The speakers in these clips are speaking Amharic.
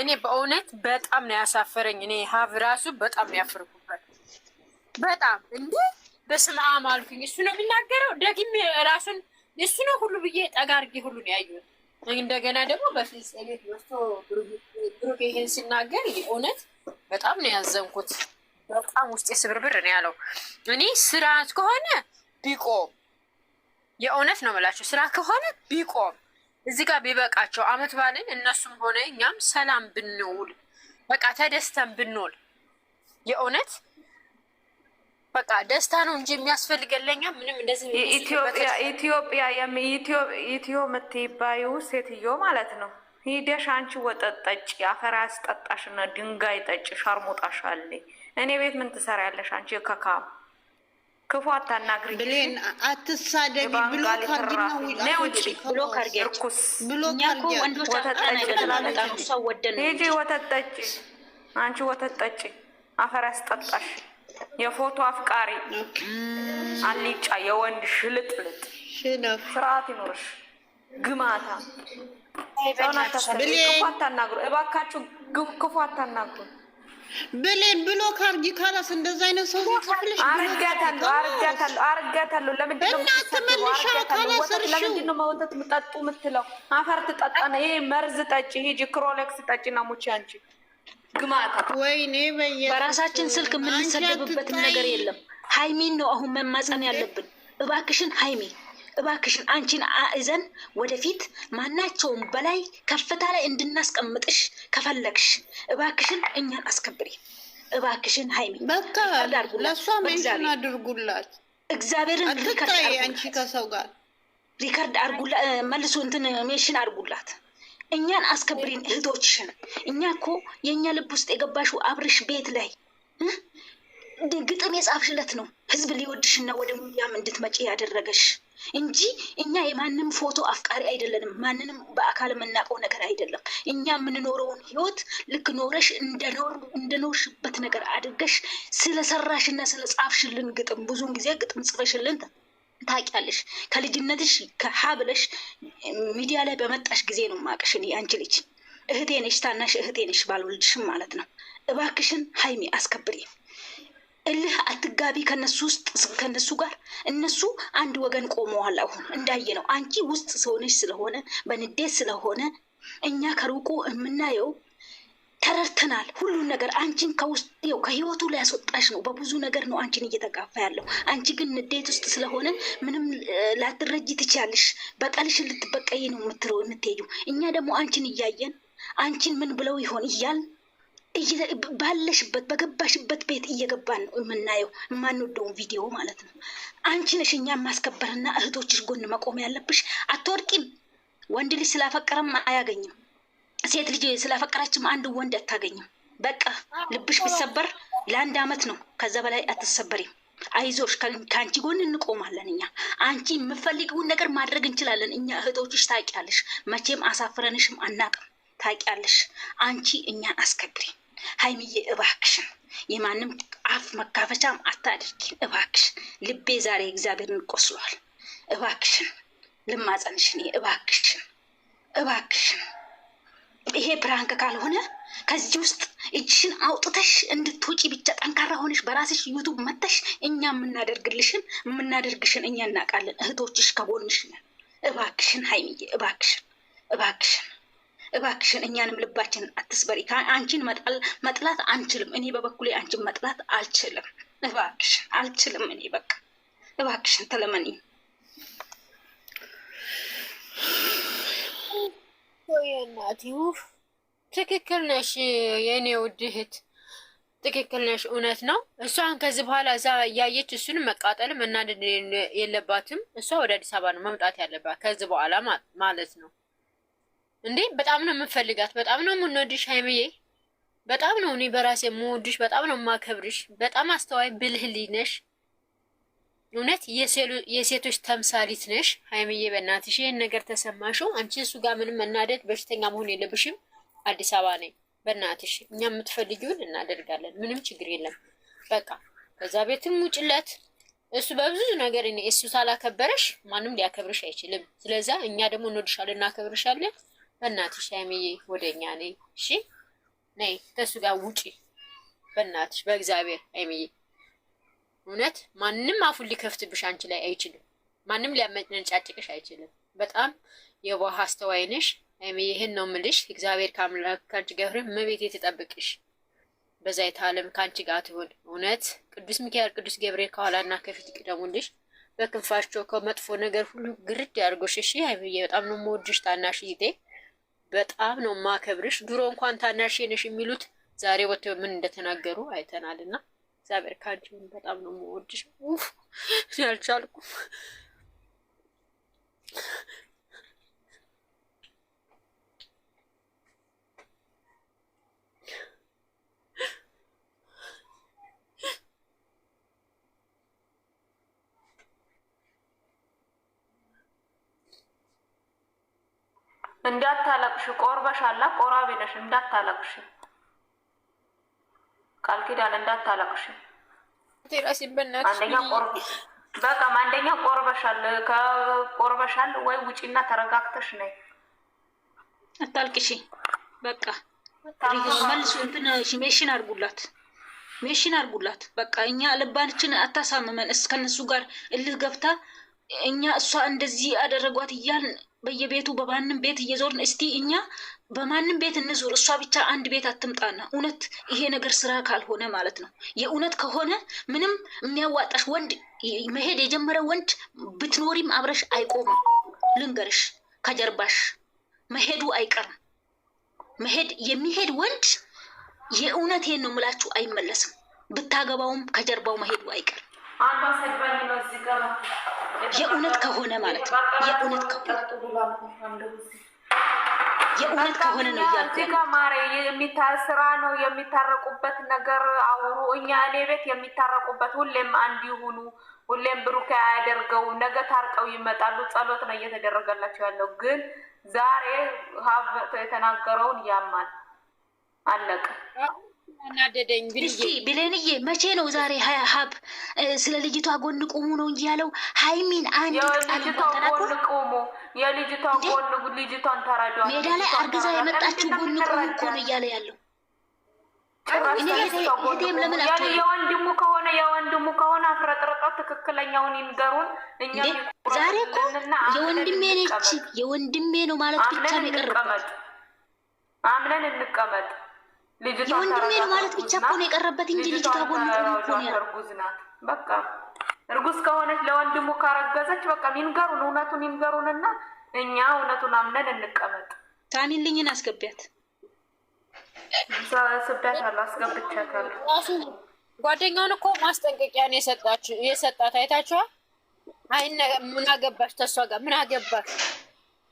እኔ በእውነት በጣም ነው ያሳፈረኝ። እኔ ሀብ ራሱ በጣም ነው ያፈርኩበት። በጣም እንዴ በስመ አብ አልኩኝ። እሱ ነው የሚናገረው ደግሜ ራሱን እሱ ነው ሁሉ ብዬ ጠጋ አድርጌ ሁሉ ነው ያየሁት። እንደገና ደግሞ በፊት ቤት ወስቶ ብሩክ ይሄን ሲናገር እውነት በጣም ነው ያዘንኩት። በጣም ውስጤ ስብርብር ነው ያለው። እኔ ስራ ከሆነ ቢቆም የእውነት ነው የምላቸው፣ ስራ ከሆነ ቢቆም እዚህ ጋር ቢበቃቸው አመት ባልን እነሱም ሆነ እኛም ሰላም ብንውል በቃ ተደስተን ብንውል የእውነት በቃ ደስታ ነው እንጂ የሚያስፈልገን ለኛ ምንም እንደዚህ ኢትዮ የምትባዩ ሴትዮ ማለት ነው። ሂደሽ አንቺ ወተት ጠጪ፣ አፈር ያስጠጣሽና ድንጋይ ጠጪ፣ ሻርሙጣሽ አለ። እኔ ቤት ምን ትሰሪያለሽ አንቺ? ከካም ክፉ አታናግሪ ብሌን፣ አትሳደቢ ብሎ ካርጊና ውጪ ብሎ ካርጊ እርኩስ ብሎ ካርጊ ወተት ጠጪ ትላለች። ሰው ወደነ ሂጂ ወተት ጠጪ፣ አንቺ ወተት ጠጪ፣ አፈር ያስጠጣሽ የፎቶ አፍቃሪ አልጫ የወንድ ሽልጥልጥ ስርዓት ይኖርሽ ግማታ። ክፉ አታናግሩ እባካችሁ፣ ክፉ አታናግሩ። ብሌን ብሎ ካርጊ ካላስ እንደዛ አይነት ሰው ይጽፍልሽ። አርጋታለሁ። ለምንድን ነው መወተት ምጠጡ የምትለው? አፈር ትጠጣ ነው። ይሄ መርዝ ጠጪ፣ ሂጂ ክሮሌክስ ጠጪና ሙቺ አንቺ ግማታ። ወይኔ በራሳችን ስልክ የምንሰደብበትን ነገር የለም። ሃይሚን ነው አሁን መማፀን ያለብን። እባክሽን ሃይሚ፣ እባክሽን አንቺን አእዘን ወደፊት ማናቸውም በላይ ከፍታ ላይ እንድናስቀምጥሽ ከፈለግሽ እባክሽን እኛን አስከብሪ። እባክሽን ሃይሚ በቃ ለእሷ ሜንሽን አድርጉላት። እግዚአብሔርን አንቺ ከሰው ጋር ሪከርድ አድርጉላት፣ መልሶ እንትን ሜንሽን አድርጉላት። እኛን አስከብሪን እህቶችሽን። እኛ እኮ የእኛ ልብ ውስጥ የገባሽው አብርሽ ቤት ላይ ግጥም የጻፍሽለት ነው ህዝብ ሊወድሽና ወደ ሚዲያም እንድትመጪ ያደረገሽ እንጂ እኛ የማንም ፎቶ አፍቃሪ አይደለንም። ማንንም በአካል የምናውቀው ነገር አይደለም። እኛ የምንኖረውን ህይወት ልክ ኖረሽ እንደኖርሽበት ነገር አድርገሽ ስለሰራሽና ስለጻፍሽልን ግጥም፣ ብዙውን ጊዜ ግጥም ጽፈሽልን ታውቂያለሽ። ከልጅነትሽ ከሀብለሽ ሚዲያ ላይ በመጣሽ ጊዜ ነው ማቀሽ። እኔ አንቺ ልጅ እህቴ ነሽ፣ ታናሽ እህቴ ነሽ፣ ባልወልድሽም ማለት ነው። እባክሽን ሃይሚ አስከብሪ። እልህ አትጋቢ ከነሱ ውስጥ ከነሱ ጋር። እነሱ አንድ ወገን ቆመዋል። አሁን እንዳየ ነው። አንቺ ውስጥ ሰውነሽ ስለሆነ በንዴት ስለሆነ እኛ ከሩቁ የምናየው ተረድተናል ሁሉን ነገር። አንቺን ከውስጥ ከህይወቱ ላይ ያስወጣሽ ነው። በብዙ ነገር ነው አንቺን እየተጋፋ ያለው። አንቺ ግን ንዴት ውስጥ ስለሆነ ምንም ላትረጂ ትችያለሽ። በቀልሽን ልትበቀይ ነው የምትሄጂው። እኛ ደግሞ አንቺን እያየን አንቺን ምን ብለው ይሆን እያል ባለሽበት በገባሽበት ቤት እየገባን ነው የምናየው የማንወደውን ቪዲዮ ማለት ነው። አንቺ ነሽ እኛን ማስከበርና እህቶችሽ ጎን መቆም ያለብሽ። አትወድቂም። ወንድ ልጅ ስላፈቀረም አያገኝም። ሴት ልጅ ስላፈቀራችም አንድ ወንድ አታገኝም። በቃ ልብሽ ቢሰበር ለአንድ አመት ነው፣ ከዛ በላይ አትሰበሪም። አይዞሽ፣ ከአንቺ ጎን እንቆማለን እኛ። አንቺ የምፈልጊውን ነገር ማድረግ እንችላለን እኛ እህቶችሽ። ታውቂያለሽ፣ መቼም አሳፍረንሽም አናቅም። ታውቂያለሽ። አንቺ እኛን አስከብሪ ሃይሚዬ፣ እባክሽን የማንም አፍ መካፈቻም አታድርጊ እባክሽ። ልቤ ዛሬ እግዚአብሔርን ቆስሏል። እባክሽን ልማጸንሽ እኔ እባክሽን ይሄ ፕራንክ ካልሆነ ከዚህ ውስጥ እጅሽን አውጥተሽ እንድትወጪ ብቻ ጠንካራ ሆነሽ በራስሽ ዩቱብ መተሽ እኛ የምናደርግሽን እኛ እናውቃለን። እህቶችሽ ከጎንሽ ነን። እባክሽን ሃይሚዬ፣ እባክሽን እኛንም ልባችንን አትስበሪ። አንቺን መጥላት አንችልም። እኔ በበኩሌ አንቺን መጥላት አልችልም። እባክሽን አልችልም። እኔ በቃ እባክሽን ተለመኒ። እናቲው ትክክል ነሽ የእኔ ውድ እህት፣ ትክክል ነሽ። እውነት ነው። እሷን ከዚህ በኋላ እዛ እያየች እሱንም መቃጠልም መናደድ የለባትም። እሷ ወደ አዲስ አበባ ነው መምጣት ያለባት ከዚህ በኋላ ማለት ነው። እንዴ በጣም ነው የምንፈልጋት፣ በጣም ነው የምንወድሽ ሃይሚዬ፣ በጣም ነው እኔ በራሴ የምወድሽ፣ በጣም ነው የማከብርሽ። በጣም አስተዋይ ብልህ ልጅ ነሽ። እውነት የሴቶች ተምሳሊት ነሽ ሃይሚዬ። በእናትሽ ይህን ነገር ተሰማሽው? አንቺ እሱ ጋር ምንም መናደድ በሽተኛ መሆን የለብሽም። አዲስ አበባ ነኝ በእናትሽ። እኛ የምትፈልጊውን እናደርጋለን። ምንም ችግር የለም። በቃ ከዛ ቤትም ውጭለት። እሱ በብዙ ነገር እሱ ሳላከበረሽ ማንም ሊያከብርሽ አይችልም። ስለዛ እኛ ደግሞ እንወድሻለን፣ እናከብርሻለን። በእናትሽ ሃይሚዬ ወደኛ ነኝ። እሺ ነይ ከሱ ጋር ውጪ በእናትሽ በእግዚአብሔር አይምዬ። እውነት ማንም አፉን ሊከፍትብሽ አንቺ ላይ አይችልም። ማንም ሊያመነጫጭቅሽ አይችልም። በጣም የዋህ አስተዋይ ነሽ አይምዬ። ይህን ነው የምልሽ። እግዚአብሔር ከአምላክ ከአንቺ ጋር እመቤቴ ትጠብቅሽ። በዛ የታለም ከአንቺ ጋር ትሆን። እውነት ቅዱስ ሚካኤል ቅዱስ ገብርኤል ከኋላና ከፊት ይቅደሙልሽ። በክንፋቸው ከመጥፎ ነገር ሁሉ ግርድ ያድርጎሽ። እሺ አይምዬ በጣም ነው የምወድሽ ታናሽዬ። በጣም ነው ማከብርሽ። ድሮ እንኳን ታናሽ ነሽ የሚሉት ዛሬ ወጥተው ምን እንደተናገሩ አይተናልና እግዚአብሔር ካንቺ በጣም ነው የምወድሽ። ያልቻልኩም እንዳታለቅሽ። ቆርበሻላ፣ ቆራቢ ነሽ። እንዳታለቅሽ ቃል ኪዳን እንዳታለቅሽ። አንደኛ ቆርበሻል ወይ ውጪና ተረጋግተሽ ነይ። አታልቅሽ በቃ መልሱ። እንትን ሜሽን አድርጉላት፣ ሜሽን አድርጉላት። በቃ እኛ ልባችን አታሳምመን። እስከነሱ ጋር እልህ ገብታ እኛ እሷ እንደዚህ አደረጓት እያልን በየቤቱ በማንም ቤት እየዞርን እስቲ እኛ በማንም ቤት እንዙር፣ እሷ ብቻ አንድ ቤት አትምጣና። እውነት ይሄ ነገር ስራ ካልሆነ ማለት ነው። የእውነት ከሆነ ምንም የሚያዋጣሽ ወንድ መሄድ የጀመረ ወንድ ብትኖሪም አብረሽ አይቆምም። ልንገርሽ፣ ከጀርባሽ መሄዱ አይቀርም። የሚሄድ ወንድ የእውነቴን ነው ምላችሁ አይመለስም። ብታገባውም ከጀርባው መሄዱ አይቀርም። የእውነት ከሆነ ማለት ነው። የእውነት ከሆነ ነው እያልኩ ማሬ ስራ ነው የሚታረቁበት ነገር አውሩ። እኔ ቤት የሚታረቁበት ሁሌም አንድ ይሁኑ፣ ሁሌም ብሩክ ያደርገው። ነገ ታርቀው ይመጣሉ። ጸሎት ነው እየተደረገላቸው ያለው። ግን ዛሬ ሀብ የተናገረውን ያማል። አለቀ። እናደደኝ ብሌንዬ፣ መቼ ነው ዛሬ ሀብ ስለ ልጅቷ ጎን ቁሙ ነው እንጂ ያለው ሀይሚን አንድ የልጅቷ ጎን ቁሙ፣ የልጅቷ ጎን ልጅቷን ተረዷ። ሜዳ ላይ አርግዛ የመጣችው ጎን ቁሙ እኮ ነው እያለ ያለው። የወንድሙ ከሆነ አፍረጥርጠው ትክክለኛውን ይንገሩን። እኛ ዛሬ እኮ የወንድሜ ነች የወንድሜ ነው ማለት ብቻ ነው የቀረበት። አምነን እንቀመጥ። የወንድሜ ነው ማለት ብቻ እኮ ነው የቀረበት እንጂ ልጅቷ ጎን ቁሙ ነው። እርጉዝ ናት። በቃ እርጉዝ ከሆነች ለወንድሙ ካረገዘች በቃ ይንገሩን፣ እውነቱን ይንገሩንና እኛ እውነቱን አምነን እንቀመጥ። ታሚልኝን አስገቢያት። ስዳታለሁ፣ አስገብቻታለሁ። ጓደኛውን እኮ ማስጠንቀቂያ ነው የሰጣት። አይታችኋል? አይ ምን አገባሽ ተሷ ጋር ምን አገባሽ?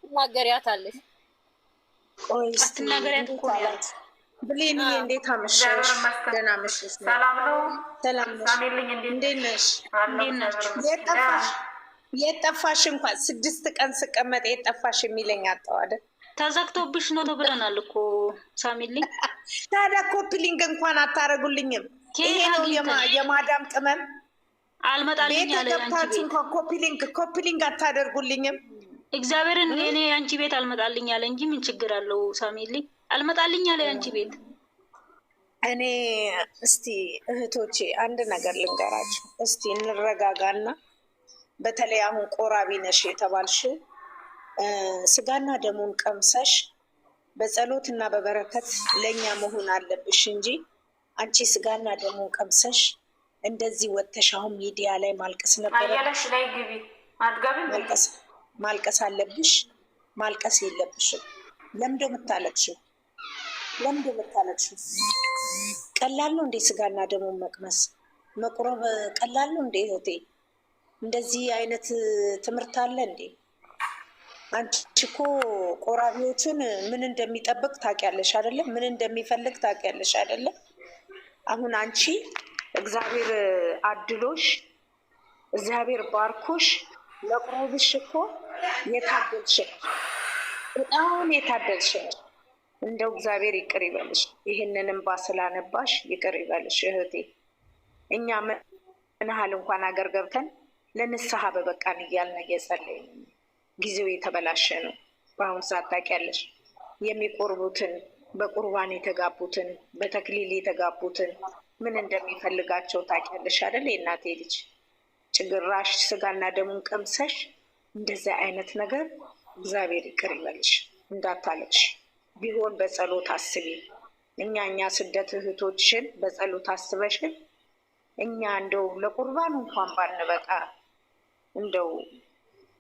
ትናገሪያታለሽ። ቆይ አትናገሪያት እኮ ያላት ብሌንዬ፣ እንዴት አመሸሽ? ደህና አመሸሽ? ሰላም ነው። ሰላም ነሽ? ሳሚልኝ እንዴት ነሽ? የት ጠፋሽ? እንኳን 6 ቀን ስቀመጥ የት ጠፋሽ የሚለኝ አጣሁ አይደል? ተዘግቶብሽ ነው ተብለናል እኮ ሳሚልኝ። ታዲያ ኮፒሊንግ እንኳን አታረጉልኝም? ይሄ ነው የማዳም ቅመም። አልመጣልኝ አለ አንቺ ቤት እንኳን ኮፒሊንግ አታደርጉልኝም? እግዚአብሔርን እኔ አንቺ ቤት አልመጣልኝ አለ እንጂ ምን ችግር አለው? ሳሚልኝ አልመጣልኝ አለ አንቺ ቤት። እኔ እስቲ እህቶቼ አንድ ነገር ልንገራችሁ። እስቲ እንረጋጋና በተለይ አሁን ቆራቢ ነሽ የተባልሽው ስጋና ደሙን ቀምሰሽ በጸሎት እና በበረከት ለእኛ መሆን አለብሽ እንጂ አንቺ ስጋና ደሙን ቀምሰሽ እንደዚህ ወጥተሽ አሁን ሚዲያ ላይ ማልቀስ ነበረብሽ። ማልቀስ አለብሽ። ማልቀስ የለብሽም። ለምንድን ነው የምታለቅሽው? ቀላል ነው እንዴ? ስጋና ደሙን መቅመስ መቁረብ ቀላል ነው እንዴ? እህቴ እንደዚህ አይነት ትምህርት አለ እንዴ? አንቺ እኮ ቆራቢዎቹን ምን እንደሚጠብቅ ታውቂያለሽ አይደለም? ምን እንደሚፈልግ ታውቂያለሽ አይደለም? አሁን አንቺ እግዚአብሔር አድሎሽ እግዚአብሔር ባርኮሽ ለቁረብሽ እኮ የታደልሽ በጣም የታደልሽ ነው። እንደው እግዚአብሔር ይቅር ይበልሽ። ይህንን እንባ ስላነባሽ ይቅር ይበልሽ እህቴ። እኛ ምን ያህል እንኳን አገር ገብተን ለንስሐ በበቃን እያልን እየጸለይን ጊዜው የተበላሸ ነው። በአሁኑ ሰዓት ታውቂያለሽ የሚቆርቡትን በቁርባን የተጋቡትን በተክሊል የተጋቡትን ምን እንደሚፈልጋቸው ታውቂያለሽ አይደል? የእናቴ ልጅ ጭግራሽ ስጋና ደሙን ቀምሰሽ እንደዚህ አይነት ነገር እግዚአብሔር ይቅር ይበልሽ፣ እንዳታለቅሽ። ቢሆን በጸሎት አስቢ። እኛ ስደት እህቶችሽን በጸሎት አስበሽን እኛ እንደው ለቁርባን እንኳን ባንበቃ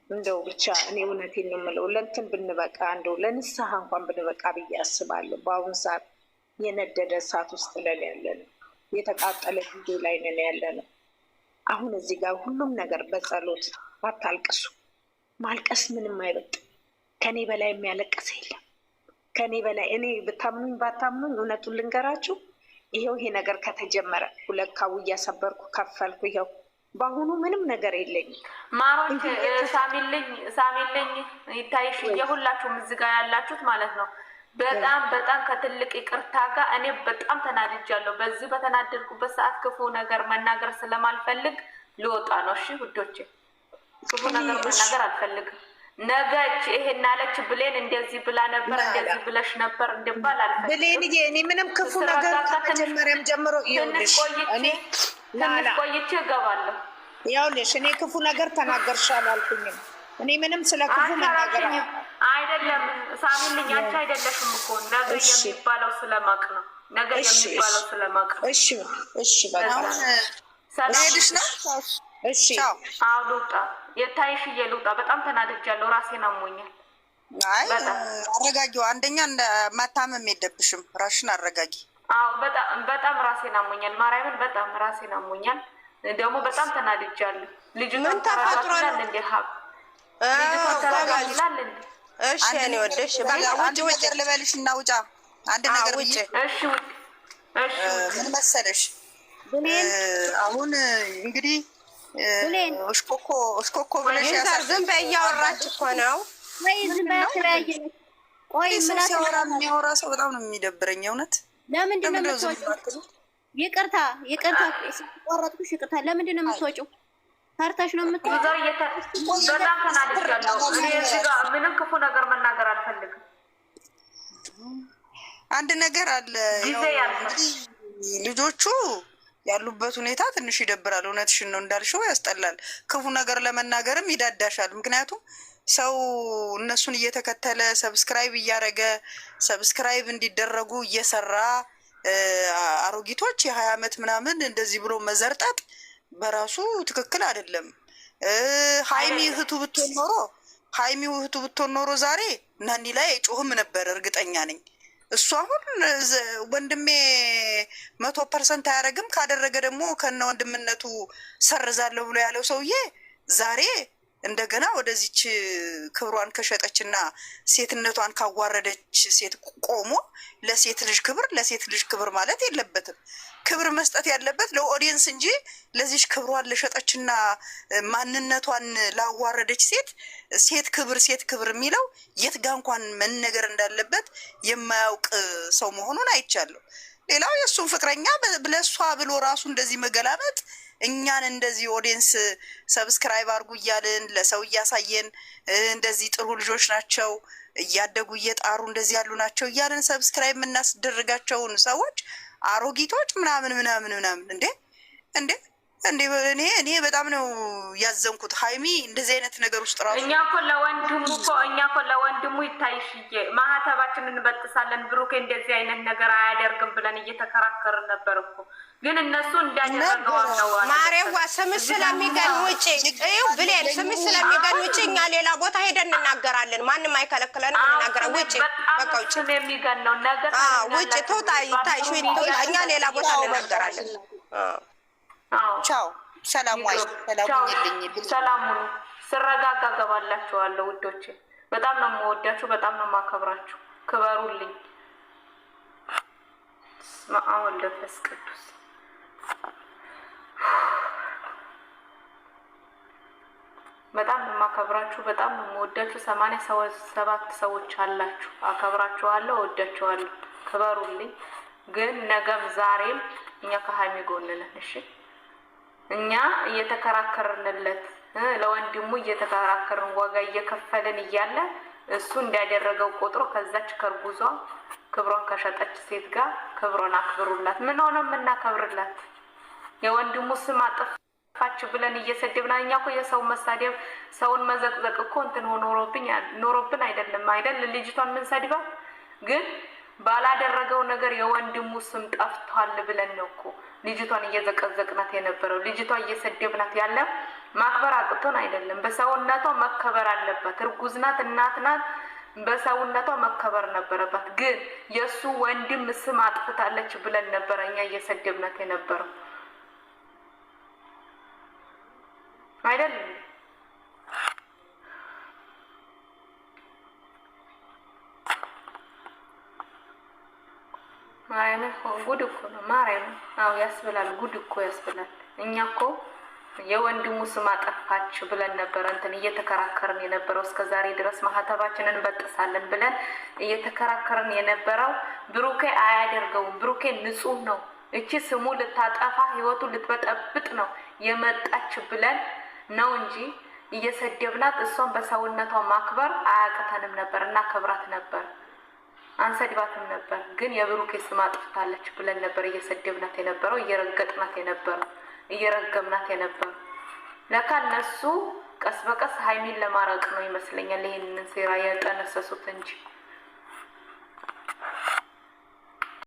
እንደው ብቻ እኔ እውነቴን ነው የምለው ለእንትን ብንበቃ እንደው ለንስሐ እንኳን ብንበቃ ብዬ አስባለሁ። በአሁኑ ሰዓት የነደደ እሳት ውስጥ ለን ያለ ነው። የተቃጠለ ቪዲዮ ላይ ነን ያለ ነው። አሁን እዚህ ጋር ሁሉም ነገር በጸሎት አታልቅሱ። ማልቀስ ምንም አይበጥ። ከኔ በላይ የሚያለቅስ የለም። ከኔ በላይ እኔ ብታምኑኝ ባታምኑኝ እውነቱን ልንገራችሁ፣ ይሄው ይሄ ነገር ከተጀመረ 2 ካው እያሰበርኩ ከፈልኩ። ይኸው በአሁኑ ምንም ነገር የለኝም። ማሮች ሳሚልኝ ይታይሽ የሁላችሁም እዚህ ጋር ያላችሁት ማለት ነው። በጣም ከትልቅ ይቅርታ ጋር እኔ በጣም ተናድጃለሁ። በዚህ በተናደድኩበት ሰዓት ክፉ ነገር መናገር ስለማልፈልግ ልወጣ ነው። እሺ ውዶቼ፣ ክፉ ነገር መናገር አልፈልግም። ነገች ይሄን አለች ብሌን እንደዚህ ብላ ነበር እንደዚህ ብለሽ ነበር እንደባል አልፈልግም። ብሌን እኔ ምንም ክፉ ነገር ከመጀመሪያም ጀምሮ ይኸውልሽ ትንሽ ቆይቼ እገባለሁ። ይኸውልሽ እኔ ክፉ ነገር ተናገርሻል አልኩኝም። እኔ ምንም ስለ ክፉ መናገር አይደለም። ሳሚልኝ አንቺ አይደለሽም እኮ ነገር የሚባለው ስለማቅ ነው። ነገር የሚባለው ስለማቅ ነው። እሺ በቃ ሄድሽ ነው። እሺ አዎ ልውጣ። የታይሽዬ ልውጣ። በጣም ተናድጃለሁ። ራሴን አሞኛል። አይ አረጋጊው። አንደኛ መታመም የለብሽም። ራስሽን አረጋጊ። አዎ በጣም ራሴን አሞኛል። ማርያምን በጣም ራሴን አሞኛል። ደግሞ በጣም ተናድጃለሁ። ልጅቷ ተራራጥላል እንደ ሀብ ልጅቷ ተራራጥላል እንደ እሺ እኔ ወደሽ አንድ ነገር ልበልሽ እና ውጫ አንድ ነገር ብዬ እሺ ምን መሰለሽ አሁን እንግዲህ እስኮኮ ብለሽ ዝም በይ እያወራች እኮ ነው። ወይ ዝም በይ አትበያይ። ቆይ ምን የሚያወራ ሰው በጣም ነው የሚደብረኝ እውነት። ለምንድን ነው የምትወጪው? ይቅርታ ቆረጥኩሽ። ይቅርታ ለምንድን ነው የምትወጪው? ፈርተሽ ነው የምትወጪው? በጣም ተናድጃለሁ። እኔ እዚህ ጋር ምንም ክፉ ነገር መናገር አልፈልግም። አንድ ነገር አለ። ልጆቹ ያሉበት ሁኔታ ትንሽ ይደብራል። እውነትሽን ነው እንዳልሽው ያስጠላል። ክፉ ነገር ለመናገርም ይዳዳሻል። ምክንያቱም ሰው እነሱን እየተከተለ ሰብስክራይብ እያደረገ ሰብስክራይብ እንዲደረጉ እየሰራ አሮጊቶች የ20 ዓመት ምናምን እንደዚህ ብሎ መዘርጠጥ በራሱ ትክክል አይደለም። ሀይሚ እህቱ ብትሆን ኖሮ ዛሬ ናኒ ላይ ጮህም ነበር እርግጠኛ ነኝ። እሱ አሁን ወንድሜ 100% አያደርግም። ካደረገ ደግሞ ከነ ወንድምነቱ ሰርዛለሁ ብሎ ያለው ሰውዬ ዛሬ እንደገና ወደዚች ክብሯን ከሸጠችና ሴትነቷን ካዋረደች ሴት ቆሞ ለሴት ልጅ ክብር ማለት የለበትም። ክብር መስጠት ያለበት ለኦዲየንስ እንጂ ለዚች ክብሯን ለሸጠችና ማንነቷን ላዋረደች ሴት ክብር የሚለው የት ጋ እንኳን መነገር እንዳለበት የማያውቅ ሰው መሆኑን አይቻለሁ። ሌላው የእሱን ፍቅረኛ ብለሷ ብሎ ራሱ እንደዚህ መገላመጥ እኛን እንደዚህ ኦዲየንስ ሰብስክራይብ አድርጉ እያልን ለሰው እያሳየን እንደዚህ ጥሩ ልጆች ናቸው እያደጉ እየጣሩ እንደዚህ ያሉ ናቸው እያልን ሰብስክራይብ የምናስደርጋቸውን ሰዎች አሮጊቶች ምናምን እኔ በጣም ነው ያዘንኩት። ሀይሚ እንደዚህ አይነት ነገር ውስጥ ራሱ እኛ እኮ ለወንድሙ ይታይሽዬ ማህተባችንን እንበጥሳለን ብሩኬ እንደዚህ አይነት ነገር አያደርግም ብለን እየተከራከርን ነበር እኮ። ግን እነሱ እንዳደረገው ነው ማሬዋ ስምሽ ስለሚገን ውጪ ብሌን ስምሽ ስለሚገን ውጪ እኛ ሌላ ቦታ ሄደን እንናገራለን። ማንም አይከለክለንም። እንናገራለን። ውጪ በቃ ውጪ የሚገን ነው ነገር ውጪ ተውጣ ይታይሽ ተውጣ። እኛ ሌላ ቦታ እንናገራለን። ቻው ሰላም ሰላሙን ስረጋጋ ገባላችኋለሁ ውዶቼ። በጣም ነው የምወዳችሁ፣ በጣም ነው የማከብራችሁ። ክበሩልኝ። ማአወል ለፈስ ቅዱስ በጣም ነው የማከብራችሁ፣ በጣም ነው የምወዳችሁ። 87 ሰዎች አላችሁ። አከብራችኋለሁ፣ እወዳችኋለሁ። ክበሩልኝ። ግን ነገም ዛሬም እኛ ከሀይሚ ጎን ነን። እሺ እኛ እየተከራከርንለት ለወንድሙ እየተከራከርን ዋጋ እየከፈልን እያለ እሱ እንዲያደረገው ቆጥሮ ከዛች ከርጉዟ ክብሯን ከሸጠች ሴት ጋር ክብሯን አክብሩላት። ምን ሆነ የምናከብርላት? የወንድሙ ስም አጠፋች ብለን እየሰደብና እኛ እኮ የሰው መሳደብ ሰውን መዘቅዘቅ እኮ እንትን ኖሮብን አይደለም አይደል? ልጅቷን የምንሰድባ ግን ባላደረገው ነገር የወንድሙ ስም ጠፍቷል ብለን ነው እኮ ልጅቷን እየዘቀዘቅናት የነበረው። ልጅቷ እየሰደብናት ያለ ማክበር አቅቶን አይደለም። በሰውነቷ መከበር አለባት። እርጉዝ ናት፣ እናት ናት። በሰውነቷ መከበር ነበረባት። ግን የእሱ ወንድም ስም አጥፍታለች ብለን ነበረ እኛ እየሰደብናት የነበረው አይደለም። ማርያም ጉድ እኮ ነው። ማርያም አዎ ያስብላል። ጉድ እኮ ያስብላል። እኛ እኮ የወንድሙ ስም አጠፋች ብለን ነበረ እንትን እየተከራከርን የነበረው እስከ ዛሬ ድረስ ማህተባችንን እንበጥሳለን ብለን እየተከራከርን የነበረው። ብሩኬ አያደርገውም። ብሩኬ ንጹህ ነው። እቺ ስሙ ልታጠፋ ህይወቱ ልትበጠብጥ ነው የመጣች ብለን ነው እንጂ እየሰደብናት እሷን በሰውነቷ ማክበር አያቅተንም ነበር እና ከብራት ነበር አንሰድባትም ነበር። ግን የብሩኬ ስም አጥፍታለች ብለን ነበር እየሰደብናት የነበረው፣ እየረገጥናት የነበረው፣ እየረገምናት የነበረው። ለካ እነሱ ቀስ በቀስ ሀይሚን ለማረቅ ነው ይመስለኛል ይሄንን ሴራ የጠነሰሱት እንጂ